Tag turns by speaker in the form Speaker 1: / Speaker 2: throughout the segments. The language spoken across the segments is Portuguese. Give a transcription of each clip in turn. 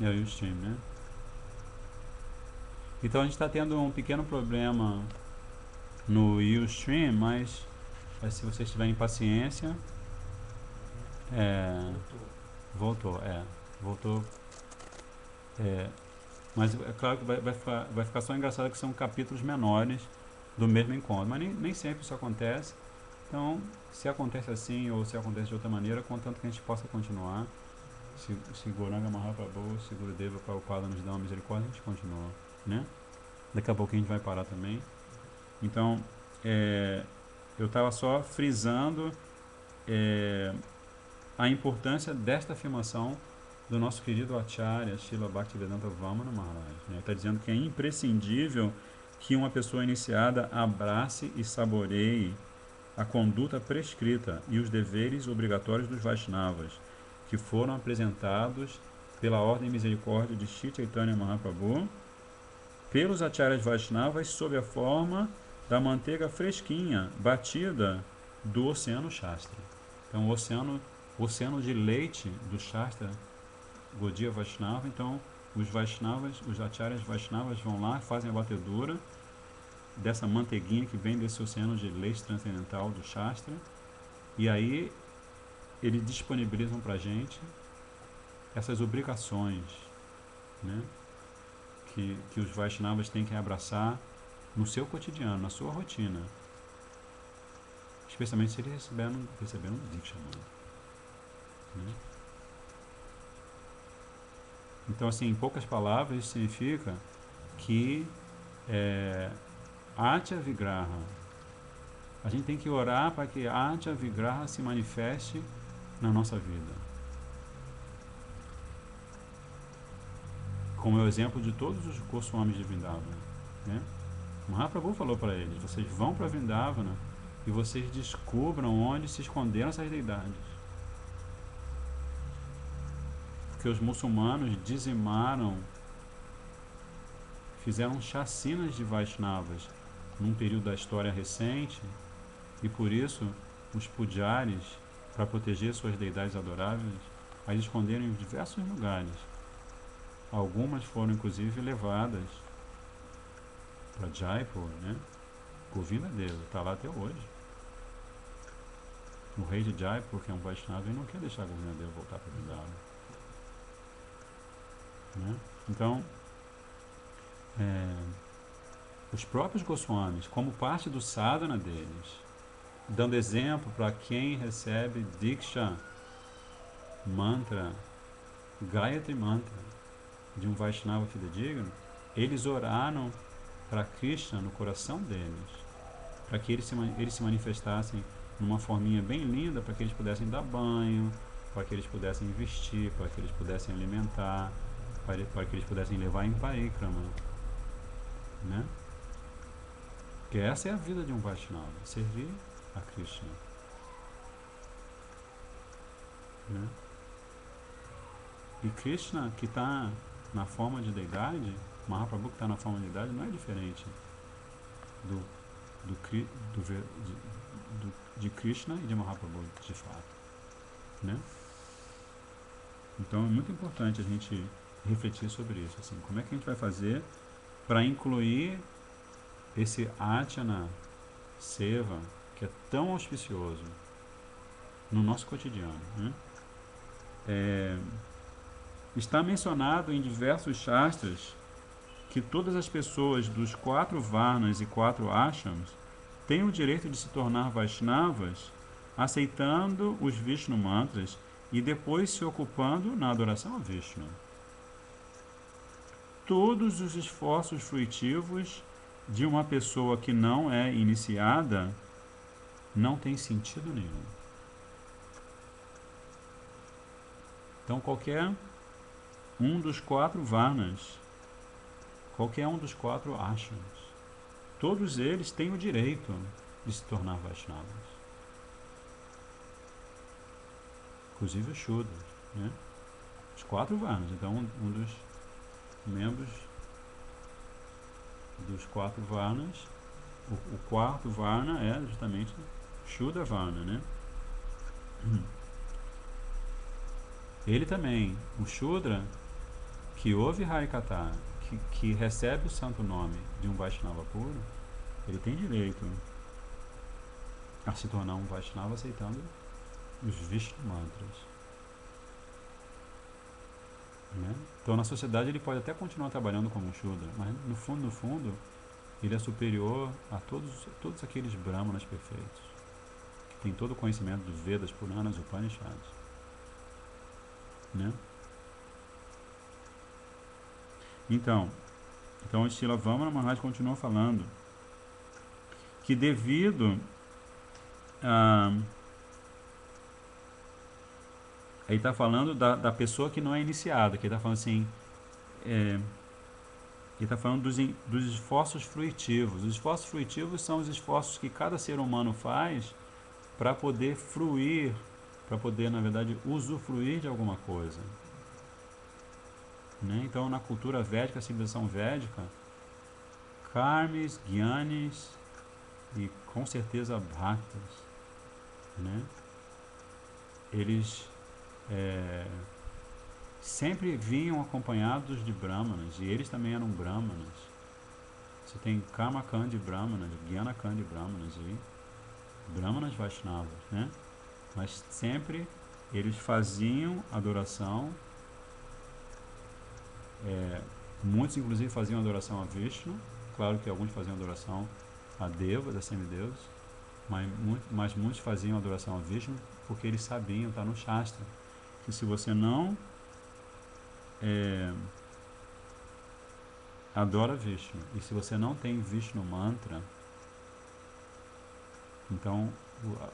Speaker 1: É o Ustream, né? Então a gente está tendo um pequeno problema no Ustream, mas se vocês tiverem paciência, é, voltou, voltou, é, mas é claro que vai ficar só engraçado que são capítulos menores do mesmo encontro, mas nem sempre isso acontece. Então, se acontece assim ou se acontece de outra maneira, contanto que a gente possa continuar, se Goranga Mahaprabhu, se Gurudeva Prabhupada nos dá uma misericórdia, a gente continua, né? Daqui a pouco a gente vai parar também. Então, eu estava só frisando a importância desta afirmação do nosso querido Acharya Srila Bhaktivedanta Vamana Maharaj. Ele está dizendo que é imprescindível que uma pessoa iniciada abrace e saboreie a conduta prescrita e os deveres obrigatórios dos Vaishnavas, que foram apresentados pela Ordem Misericórdia de Shri Chaitanya Mahaprabhu, pelos Acharyas Vaishnavas sob a forma da manteiga fresquinha, batida do Oceano Shastra. Então, o oceano de leite do Shastra Gaudiya Vaishnava. Então, os Vaishnavas, os Acharyas Vaishnavas vão lá, fazem a batedura dessa manteiguinha que vem desse oceano de leite transcendental do Shastra, e aí eles disponibilizam para a gente essas obrigações, né, que os Vaishnavas têm que abraçar no seu cotidiano, na sua rotina, especialmente se eles receberam Diksha, né? Então, assim, em poucas palavras, isso significa que Atya Vigraha, a gente tem que orar para que Atya Vigraha se manifeste na nossa vida. Como é o exemplo de todos os Goswamis de Vrindavana, né? Mahaprabhu falou para eles: vocês vão para Vrindavana e vocês descubram onde se esconderam essas deidades. Porque os muçulmanos dizimaram, fizeram chacinas de Vaishnavas num período da história recente, e por isso os pujaris, para proteger suas deidades adoráveis, as esconderam em diversos lugares. Algumas foram inclusive levadas para Jaipur, né? Govinda Deva está lá até hoje. O rei de Jaipur, que é um Vaishnava, ele não quer deixar Govinda Deva voltar para Vrindavan, né? Então, os próprios Goswamis, como parte do sadhana deles, dando exemplo para quem recebe Diksha, mantra, Gayatri Mantra, de um Vaishnava fidedigno, eles oraram para Krishna no coração deles, para que eles se manifestassem numa forminha bem linda, para que eles pudessem dar banho, para que eles pudessem vestir, para que eles pudessem alimentar, para que eles pudessem levar em parikrama, né? Porque essa é a vida de um Vaishnava, servir a Krishna, né? E Krishna, que está na forma de deidade, Mahaprabhu, que está na forma de deidade, não é diferente de Krishna e de Mahaprabhu, de fato, né? Então é muito importante a gente refletir sobre isso, assim, como é que a gente vai fazer para incluir esse Ajna Seva, que é tão auspicioso, no nosso cotidiano, né? Está mencionado em diversos shastras que todas as pessoas dos 4 Varnas e 4 Ashrams têm o direito de se tornar Vaishnavas, aceitando os Vishnu mantras e depois se ocupando na adoração a Vishnu. Todos os esforços fruitivos de uma pessoa que não é iniciada não tem sentido nenhum. Então, qualquer um dos 4 Varnas, qualquer um dos 4 Ashrams, todos eles têm o direito de se tornar Vaishnavas. Inclusive os Shudras, né? Os 4 Varnas. Então, um dos membros dos 4 Varnas, o quarto Varna é justamente Shudra Varna, né? Ele também, o Shudra, que ouve Harikatha, que recebe o santo nome de um Vaishnava puro, ele tem direito a se tornar um Vaishnava aceitando os Vishnu mantras. Né? Então, na sociedade, ele pode até continuar trabalhando como um Shudra, mas no fundo, ele é superior a todos aqueles Brahmanas perfeitos, que tem todo o conhecimento dos Vedas, Puranas, Upanishads. Né? Então o Srila Vamana Maharaj continuou falando que devido a... Ele está falando da pessoa que não é iniciada, que ele está falando assim, ele está falando dos esforços fruitivos. Os esforços fruitivos são os esforços que cada ser humano faz para poder fruir, para poder, na verdade, usufruir de alguma coisa. Né? Então, na cultura védica, a civilização védica, karmis, gyanis e, com certeza, bhaktas, né? Eles sempre vinham acompanhados de brahmanas, e eles também eram brahmanas. Você tem karmakandi brahmanas, gyanakandi brahmanas e brahmanas vaishnavas, né? Mas sempre eles faziam adoração, muitos inclusive faziam adoração a Vishnu, claro que alguns faziam adoração a Deva, a semideuses, mas muitos faziam adoração a Vishnu porque eles sabiam, está no Shastra, que se você não adora Vishnu e se você não tem Vishnu mantra, então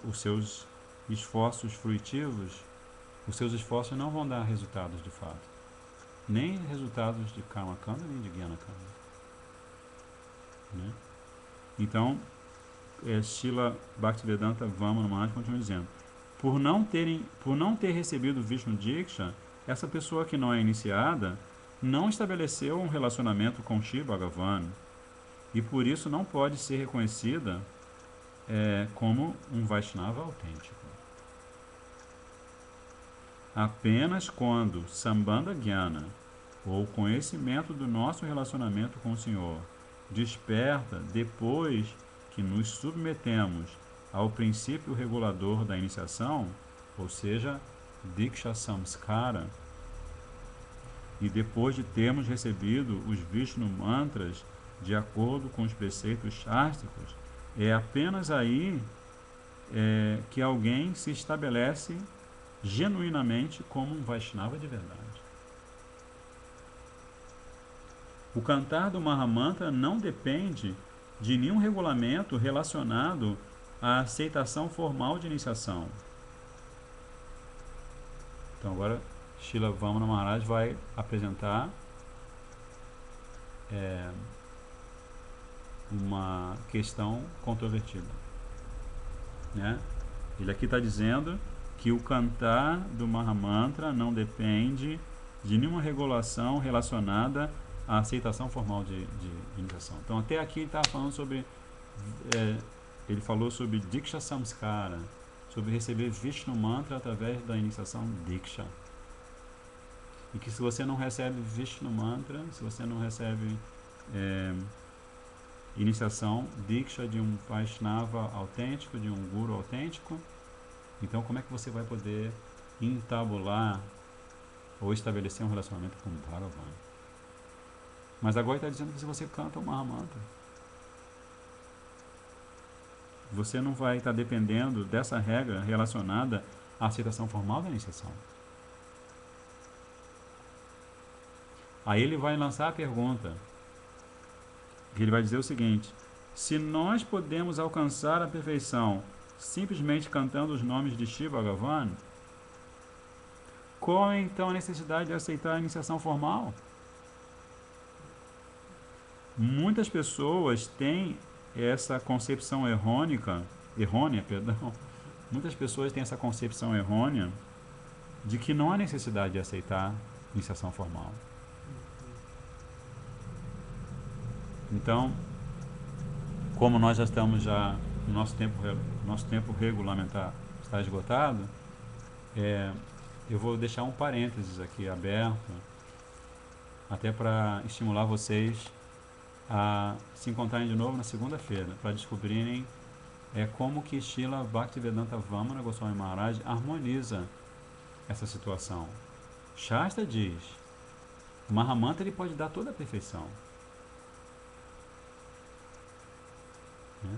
Speaker 1: os seus esforços fruitivos, os seus esforços não vão dar resultados de fato, nem resultados de Karma Kanda nem de Jnana Kanda, né? Então Srila Bhaktivedanta Vamana Maharaj continua dizendo, por não ter recebido Vishnu Diksha, essa pessoa que não é iniciada não estabeleceu um relacionamento com Shiva Bhagavan e por isso não pode ser reconhecida como um Vaishnava autêntico. Apenas quando Sambandha Jnana, ou conhecimento do nosso relacionamento com o Senhor, desperta depois que nos submetemos ao princípio regulador da iniciação, ou seja, Diksha Samskara, e depois de termos recebido os Vishnu mantras de acordo com os preceitos sástricos, é apenas aí que alguém se estabelece genuinamente como um Vaishnava de verdade. O cantar do Mahamantra não depende de nenhum regulamento relacionado à aceitação formal de iniciação. Então agora Srila Vamana Maharaj vai apresentar uma questão controvertida, né? Ele aqui está dizendo que o cantar do Mahamantra não depende de nenhuma regulação relacionada à aceitação formal de iniciação. Então até aqui ele estava falando sobre, ele falou sobre Diksha Samskara, sobre receber Vishnu Mantra através da iniciação Diksha. E que se você não recebe Vishnu Mantra, se você não recebe iniciação Diksha de um Vaishnava autêntico, de um Guru autêntico, então como é que você vai poder entabular ou estabelecer um relacionamento com Bhagavan? Mas agora ele está dizendo que se você canta o Mahamantra, você não vai estar dependendo dessa regra relacionada à aceitação formal da iniciação. Aí ele vai lançar a pergunta. Ele vai dizer o seguinte: se nós podemos alcançar a perfeição simplesmente cantando os nomes de Shiva Bhagavan, qual é então a necessidade de aceitar a iniciação formal? Muitas pessoas têm essa concepção errônea, muitas pessoas têm essa concepção errônea de que não há necessidade de aceitar iniciação formal. Então, como nós já estamos nosso tempo regulamentar está esgotado, eu vou deixar um parênteses aqui aberto até para estimular vocês a se encontrarem de novo na segunda-feira, para descobrirem como que Srila Bhaktivedanta Vamana Goswami Maharaj harmoniza essa situação. Shastra diz, o Mahamantra ele pode dar toda a perfeição. Né?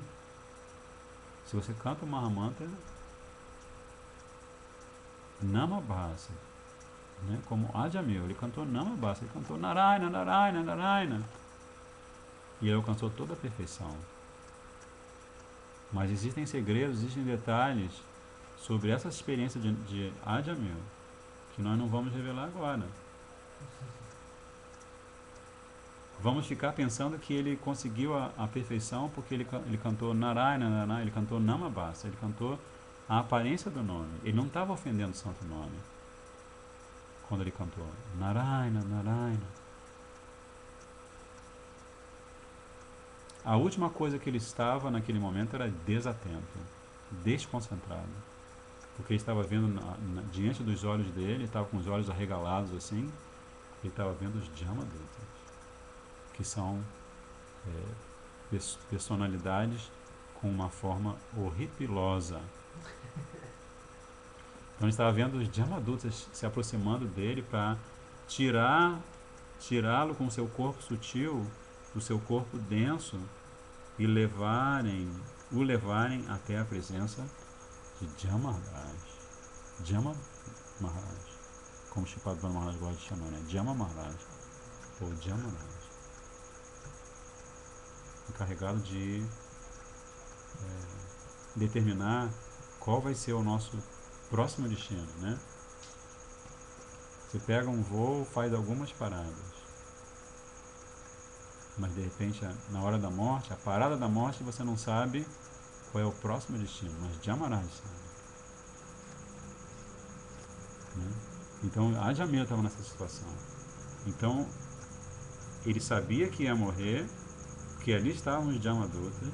Speaker 1: Se você canta o Mahamantra, Namabhasa, né? Como Ajamil, ele cantou Namabhasa, ele cantou Narayana, Narayana, Narayana. E ele alcançou toda a perfeição. Mas existem segredos, existem detalhes sobre essa experiência de Ajamil que nós não vamos revelar agora. Vamos ficar pensando que ele conseguiu a perfeição porque ele cantou Narayana, Narayana, ele cantou Namabhasa, ele cantou a aparência do nome. Ele não estava ofendendo o santo nome quando ele cantou Narayana, Narayana. A última coisa que ele estava naquele momento era desatento, desconcentrado. Porque ele estava vendo diante dos olhos dele, estava com os olhos arregalados assim, ele estava vendo os Jamadutas, que são personalidades com uma forma horripilosa. Então ele estava vendo os Jamadutas se aproximando dele para tirá-lo com o seu corpo sutil do seu corpo denso e o levarem até a presença de Jamaharaj. Jama Maharaj, como Shripadvana Maharaj gosta de chamar, né? Jama Maharaj, ou Jamaraj, encarregado de determinar qual vai ser o nosso próximo destino, né? Você pega um voo, faz algumas paradas, mas de repente na hora da morte, a parada da morte, você não sabe qual é o próximo destino, mas Jamaraj sabe, né? Então a Jamila estava nessa situação. Então ele sabia que ia morrer, que ali estavam os Jamadutas,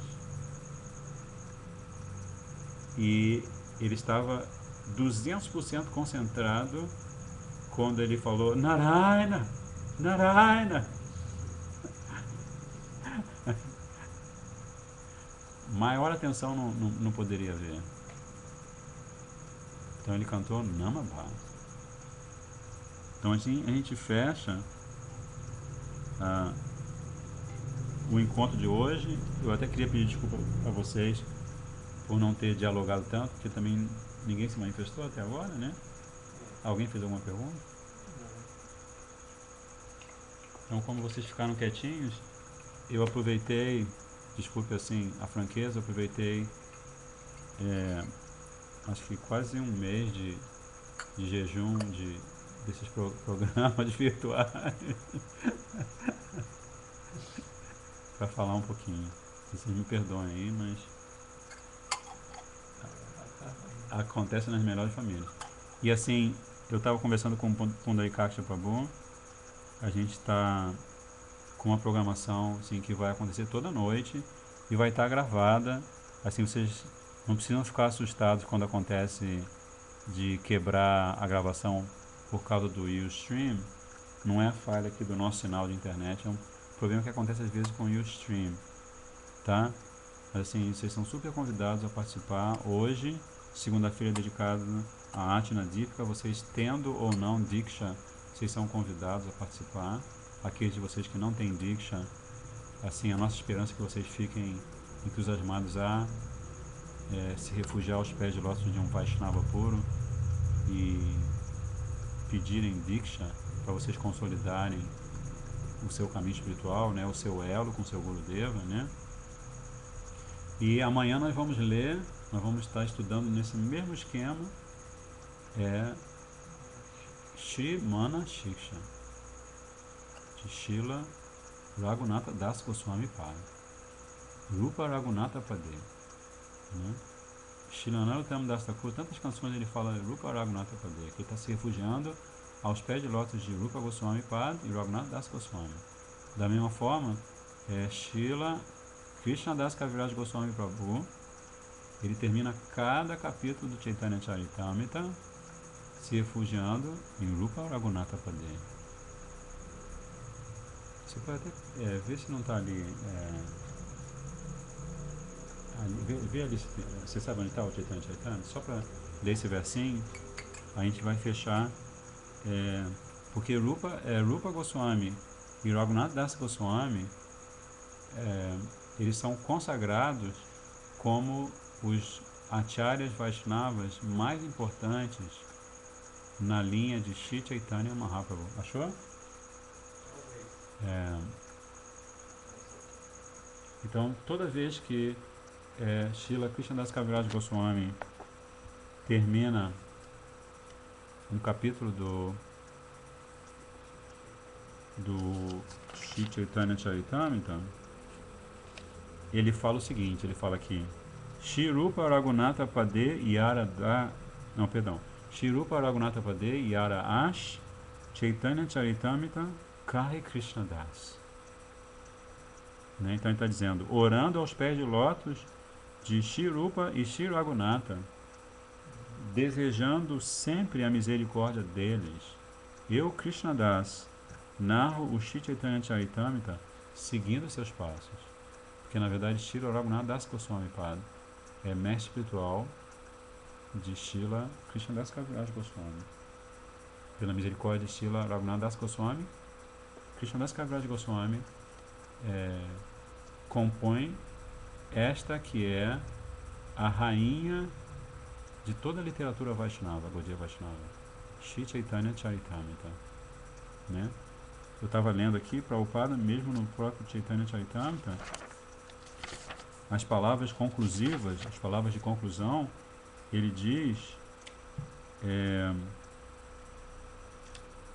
Speaker 1: e ele estava 200% concentrado quando ele falou Narayana, Narayana. Maior atenção não poderia haver. Então ele cantou Namabhasa. Então assim a gente fecha o encontro de hoje. Eu até queria pedir desculpa a vocês por não ter dialogado tanto, porque também ninguém se manifestou até agora, né? Alguém fez alguma pergunta? Então, como vocês ficaram quietinhos, eu aproveitei, desculpe assim a franqueza, aproveitei acho que quase um mês de jejum desses programas virtuais para falar um pouquinho. Vocês me perdoem aí, mas acontece nas melhores famílias. E assim, eu estava conversando com o Pundarikaksha Prabhu, a gente está com uma programação assim, que vai acontecer toda noite e vai estar gravada. Assim, vocês não precisam ficar assustados quando acontece de quebrar a gravação por causa do Ustream. Não é a falha aqui do nosso sinal de internet, é um problema que acontece às vezes com o Ustream, tá? Assim, vocês são super convidados a participar hoje, segunda-feira dedicada a Atina Deepika. Vocês tendo ou não Diksha, vocês são convidados a participar. Aqueles de vocês que não têm Diksha, assim, a nossa esperança é que vocês fiquem entusiasmados a se refugiar aos pés de lótus de um Vaishnava puro e pedirem Diksha para vocês consolidarem o seu caminho espiritual, né, o seu elo com o seu Gurudeva, né? E amanhã nós vamos estar estudando nesse mesmo esquema, Shri Mana Shiksha, de Srila Raghunatha Das Goswami Pada, Rupa Raghunatha Pade, né? Srila Narottam Das Thakur, tantas canções ele fala Rupa Raghunatha Pade, que ele está se refugiando aos pés de lótus de Rupa Goswami Pada e Raghunatha Das Goswami. Da mesma forma, Srila Krishna Das Kaviraj Goswami Prabhu, ele termina cada capítulo do Chaitanya Charitamrita se refugiando em Rupa Raghunatha Pade. Você pode até ver se não está ali. Vê ali, você sabe onde está o Chaitanya Charitamrita? Só para ler esse versinho, a gente vai fechar. Porque Rupa Goswami e Raghunath Das Goswami, eles são consagrados como os acharyas Vaishnavas mais importantes na linha de Shri Chaitanya Mahaprabhu. Achou? Então, toda vez que Srila Krishnadas Kaviraj Goswami termina um capítulo do Shri Chaitanya Charitamrita, ele fala o seguinte, ele fala aqui: Shri Rupa Raghunatha Pade Yara da... Não, perdão. Shri Rupa Raghunatha Pade Yara Ash Chaitanya Charitamrita Kahi Krishna Das. Né? Então ele está dizendo, orando aos pés de lótus de Shri Rupa e Shri Raghunatha, desejando sempre a misericórdia deles, eu, Krishna Das, narro o Shri Chaitanya Charitamrita seguindo seus passos. Porque na verdade Shri Raghunath Das Goswami Pada é mestre espiritual de Srila Krishnadas Kaviraj Goswami. Pela misericórdia de Srila Raghunath Das Goswami, Krishnadas Kaviraj Goswami compõe esta que é a rainha de toda a literatura Vaishnava, Gaudiya Vaishnava, Shri Chaitanya Charitamrita. Né? Eu estava lendo aqui, Prabhupada, mesmo no próprio Chaitanya Charitamrita, as palavras conclusivas, as palavras de conclusão, ele diz,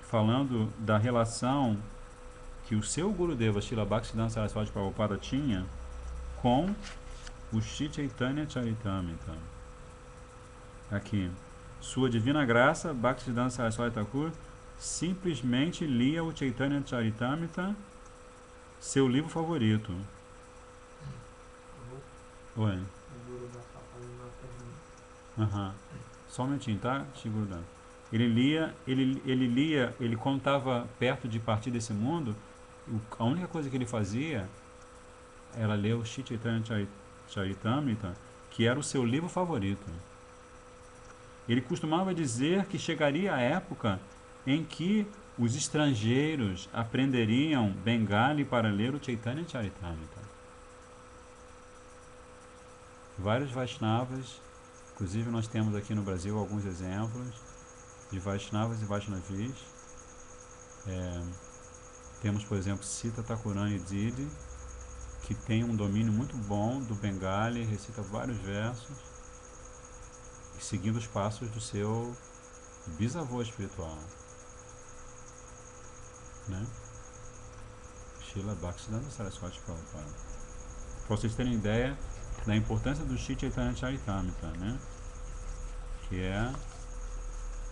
Speaker 1: falando da relação que o seu Gurudeva, Srila Bhaktisiddhanta Saraswati Prabhupada, tinha com o Shri Chaitanya Charitamrita. Aqui, sua divina graça, Bhaktisiddhanta Saraswati Thakur, simplesmente lia o Chaitanya Charitamrita, seu livro favorito. Oi. Só um minutinho, tá? Ele quando estava perto de partir desse mundo, a única coisa que ele fazia era ler o Shri Chaitanya Charitamrita, que era o seu livro favorito. Ele costumava dizer que chegaria a época em que os estrangeiros aprenderiam Bengali para ler o Chaitanya Charitamrita. Vários Vaishnavas, inclusive nós temos aqui no Brasil alguns exemplos de Vaishnavas e Vaishnavis. Temos, por exemplo, Sita Thakurani Didi, que tem um domínio muito bom do Bengali, recita vários versos, seguindo os passos do seu bisavô espiritual, né? Srila Bhaktisiddhanta Saraswati Prabhupada. Para vocês terem ideia da importância do Shri Chaitanya Charitamrita, né? Que é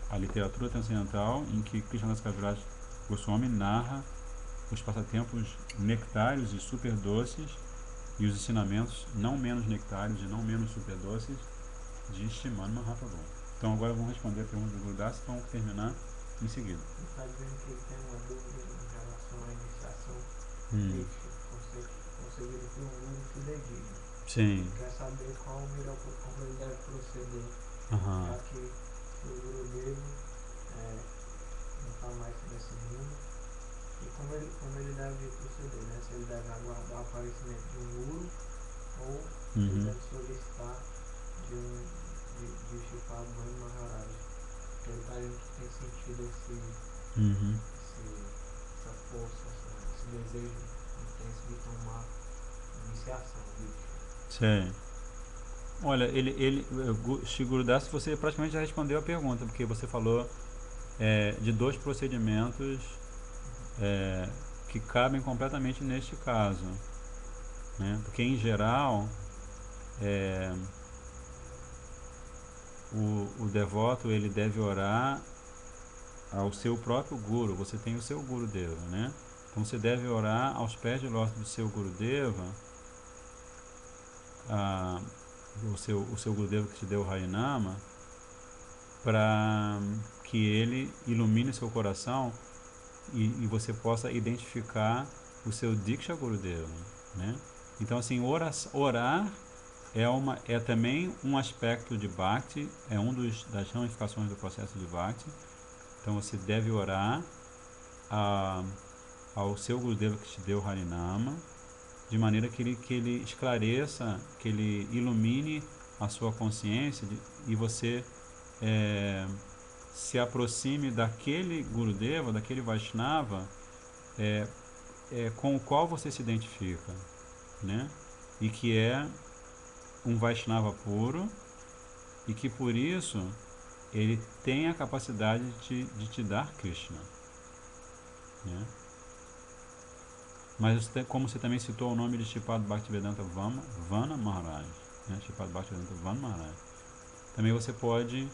Speaker 1: a literatura transcendental em que Krishnadas Kaviraj Goswami narra os passatempos nectários e super doces e os ensinamentos não menos nectários e não menos super doces de Srimad Mahaprabhu. Então agora vamos responder a pergunta do Gurudas e vamos terminar em seguida.
Speaker 2: Está dizendo que ele tem uma dúvida em relação à iniciação dele, conseguiram ter um guru fidedigno.
Speaker 1: Sim.
Speaker 2: Ele quer saber como ele deve proceder, já que o guru dele não está mais nesse mundo. E como ele deve proceder, né? Se ele deve aguardar o aparecimento de um guru ou se ele deve solicitar de Shripad Bhani Maharaj. Porque ele está dizendo que tem sentido essa força, esse desejo intenso de tomar iniciação.
Speaker 1: Sim. Olha, Shri Gurudas, você praticamente já respondeu a pergunta, porque você falou de dois procedimentos que cabem completamente neste caso, né? Porque em geral o devoto ele deve orar ao seu próprio guru. Você tem o seu Gurudeva, né? Então você deve orar aos pés de lótus do seu Gurudeva, o seu Gurudeva que te deu o Harinama, para que ele ilumine seu coração e você possa identificar o seu Diksha Gurudeva, né? Então, assim, orar é também um aspecto de Bhakti, é das ramificações do processo de Bhakti. Então, você deve orar ao seu Gurudeva que te deu Harinama, de maneira que ele esclareça, que ele ilumine a sua consciência e você se aproxime daquele Gurudeva, daquele Vaishnava com o qual você se identifica, né? E que é um Vaishnava puro e que por isso ele tem a capacidade de te dar Krishna, né? Mas como você também citou o nome de Shripad Bhaktivedanta Vana Maharaj, né? Shripad Bhaktivedanta Vana Maharaj, também você pode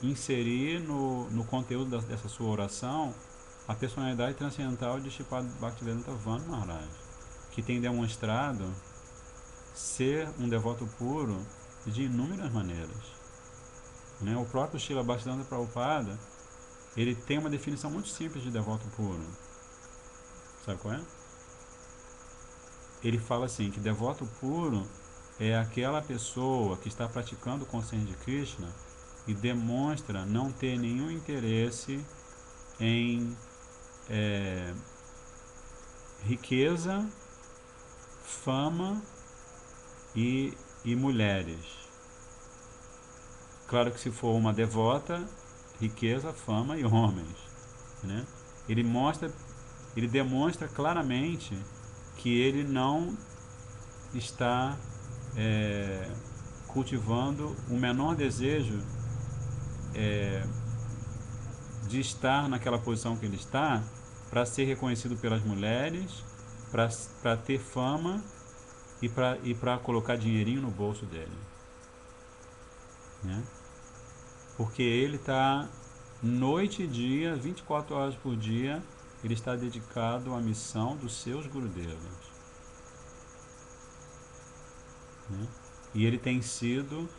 Speaker 1: inserir no conteúdo dessa sua oração a personalidade transcendental de Shripad Bhaktivedanta Vana Maharaj, que tem demonstrado ser um devoto puro de inúmeras maneiras, né? O próprio Srila Bhaktisiddhanta Prabhupada, ele tem uma definição muito simples de devoto puro. Sabe qual é? Ele fala assim, que devoto puro é aquela pessoa que está praticando o consciência de Krishna e demonstra não ter nenhum interesse em riqueza, fama e mulheres. Claro que se for uma devota, riqueza, fama e homens, né? Ele demonstra claramente que ele não está cultivando o menor desejo de estar naquela posição que ele está para ser reconhecido pelas mulheres, para ter fama e para colocar dinheirinho no bolso dele, né? Porque ele está noite e dia, 24 horas por dia, ele está dedicado à missão dos seus Gurudevas, né? E ele tem sido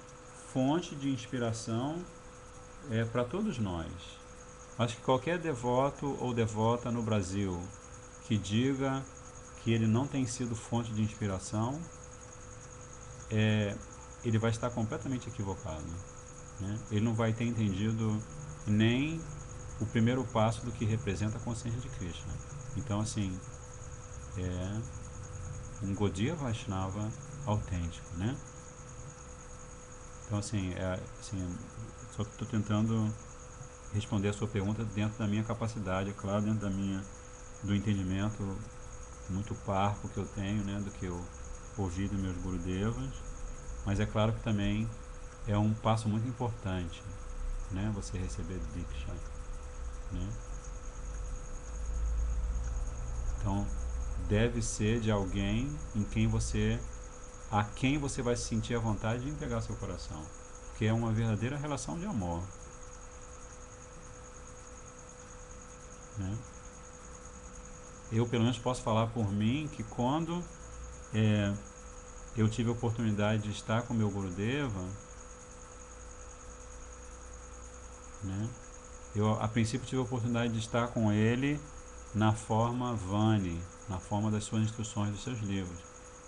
Speaker 1: fonte de inspiração para todos nós. Acho que qualquer devoto ou devota no Brasil que diga que ele não tem sido fonte de inspiração, ele vai estar completamente equivocado, né? Ele não vai ter entendido nem o primeiro passo do que representa a consciência de Krishna. Então, assim, é um Gaudiya Vaishnava autêntico, né? Então, assim, só estou tentando responder a sua pergunta dentro da minha capacidade, é claro, dentro do entendimento muito parco que eu tenho, né, do que eu ouvi dos meus Gurudevas, mas é claro que também é um passo muito importante, né, você receber Diksha, né? Então, deve ser de alguém a quem você vai se sentir à vontade de entregar seu coração, porque é uma verdadeira relação de amor, né? Eu, pelo menos, posso falar por mim que quando eu tive a oportunidade de estar com meu Gurudeva, né, eu, a princípio, tive a oportunidade de estar com ele na forma Vani, na forma das suas instruções, dos seus livros.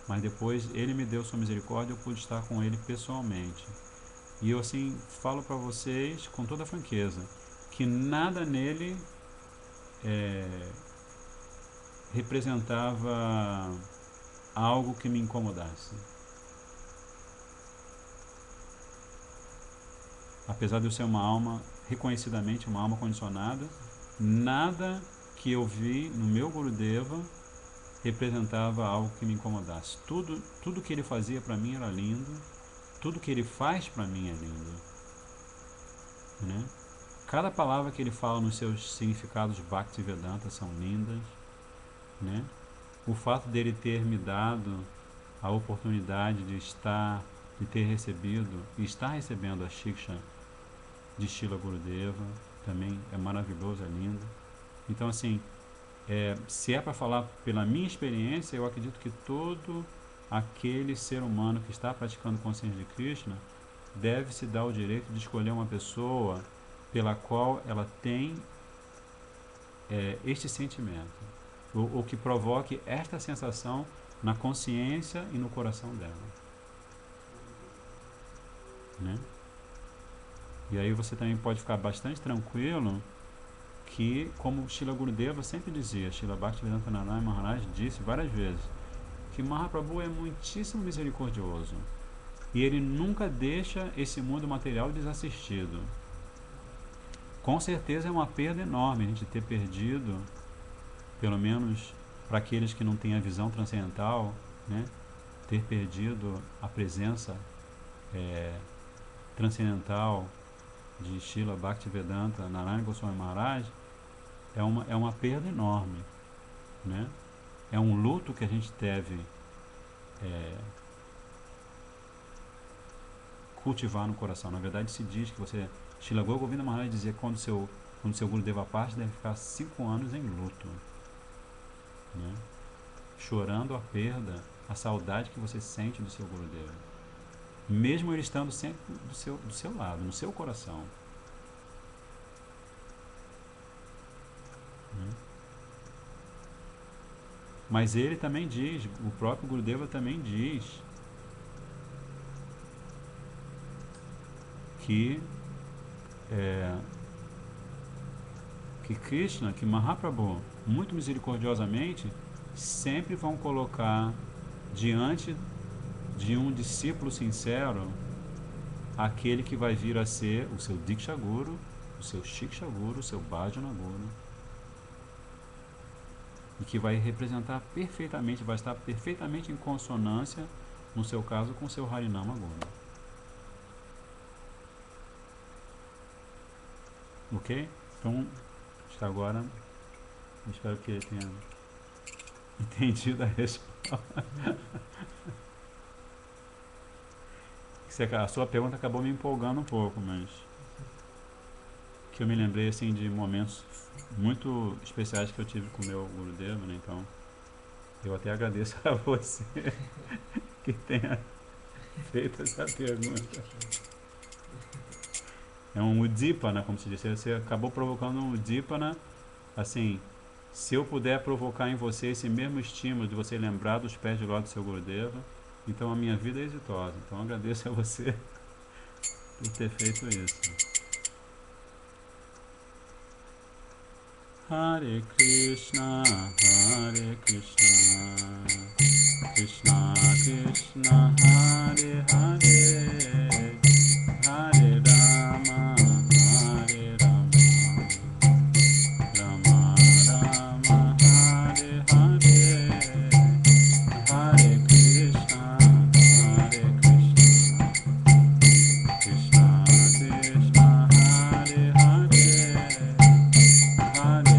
Speaker 1: Mas depois ele me deu sua misericórdia, eu pude estar com ele pessoalmente. E eu, assim, falo para vocês com toda franqueza que nada nele representava algo que me incomodasse. Apesar de eu ser uma alma, reconhecidamente uma alma condicionada, nada que eu vi no meu Gurudeva representava algo que me incomodasse. Tudo que ele fazia para mim era lindo, tudo que ele faz para mim é lindo, né? Cada palavra que ele fala nos seus significados Bhaktivedanta são lindas, né? O fato dele ter me dado a oportunidade de ter recebido e estar recebendo a Shiksha de Srila Gurudeva também é maravilhoso, é lindo. Então, assim, se é para falar pela minha experiência, eu acredito que todo aquele ser humano que está praticando consciência de Krishna deve se dar o direito de escolher uma pessoa pela qual ela tem este sentimento. ou que provoque esta sensação na consciência e no coração dela. Né? E aí você também pode ficar bastante tranquilo que, como Srila Gurudeva sempre dizia, Srila Bhaktivedanta Narayana Maharaj disse várias vezes, que Mahaprabhu é muitíssimo misericordioso e ele nunca deixa esse mundo material desassistido. Com certeza é uma perda enorme a gente ter perdido, pelo menos para aqueles que não têm a visão transcendental, né, ter perdido a presença transcendental de Srila Bhaktivedanta Narayana Goswami Maharaj é uma perda enorme, né? É um luto que a gente deve cultivar no coração. Na verdade se diz que você, Srila Govinda Maharaj dizia que quando seu Gurudeva parte, deve ficar 5 anos em luto, né? Chorando a perda, a saudade que você sente do seu Gurudeva, mesmo ele estando sempre do seu lado, no seu coração. Mas ele também diz, o próprio Gurudeva também diz que Krishna, que Mahaprabhu, muito misericordiosamente, sempre vão colocar diante de um discípulo sincero aquele que vai vir a ser o seu Diksha Guru, o seu Shiksha Guru, o seu Bhajana Guru, e que vai representar perfeitamente, vai estar perfeitamente em consonância, no seu caso, com o seu Harinama Guru. Ok? Então, acho que agora, espero que ele tenha entendido a resposta. A sua pergunta acabou me empolgando um pouco, mas que eu me lembrei assim de momentos muito especiais que eu tive com o meu Gurudeva, né? Então eu até agradeço a você que tenha feito essa pergunta. É um Udipana, como se diz. Você acabou provocando um Udipana. Assim, se eu puder provocar em você esse mesmo estímulo de você lembrar dos pés de lótus do seu Gurudeva, então a minha vida é exitosa. Então agradeço a você por ter feito isso. Hare Krishna, Krishna Krishna, Hare Hare, Hare Rama, Hare Rama, Rama Rama, Hare Hare, Hare Krishna, Krishna Krishna, Hare Hare, Hare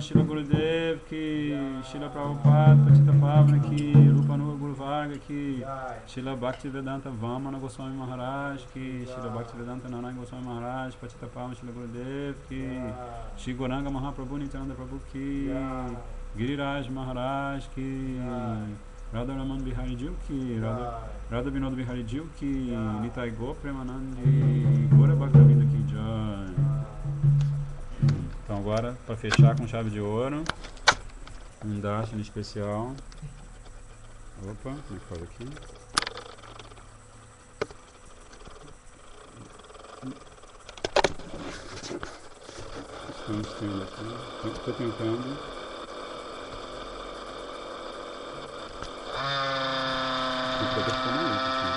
Speaker 1: Shila Gurudev ki, Shila Prabhupada, Patita Pavana ki, Rupanuga Guru Varga ki, Shila Bhaktivedanta Vamana Goswami Maharaj ki, Shila Bhaktivedanta Narayana Goswami Maharaj, Patita Pavana Shila Gurudev ki, Shri Goranga Mahaprabhu Nityananda Prabhu ki, Giriraj Maharaj ki, Radha Raman Bihari Dilki, Radha Vinod Bihari Dilki, Nitai Go Premanandi, Gora Bhaktavinda Ki Jai. Então agora, para fechar com chave de ouro, um Darshana especial. Opa, como é que faz aqui? Estamos tendo aqui. Estou tentando. O computador ficou maluco aqui.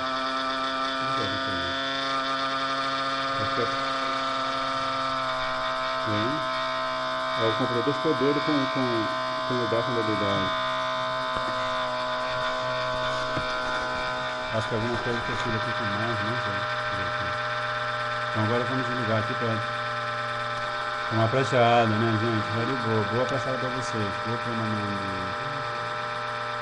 Speaker 1: O computador ficou doido com o Darshana da Deidade. Acho que alguma coisa que eu fiz aqui com mais, né? Então agora vamos desligar aqui para uma prateada, né, gente? Boa prateada para vocês. Boa para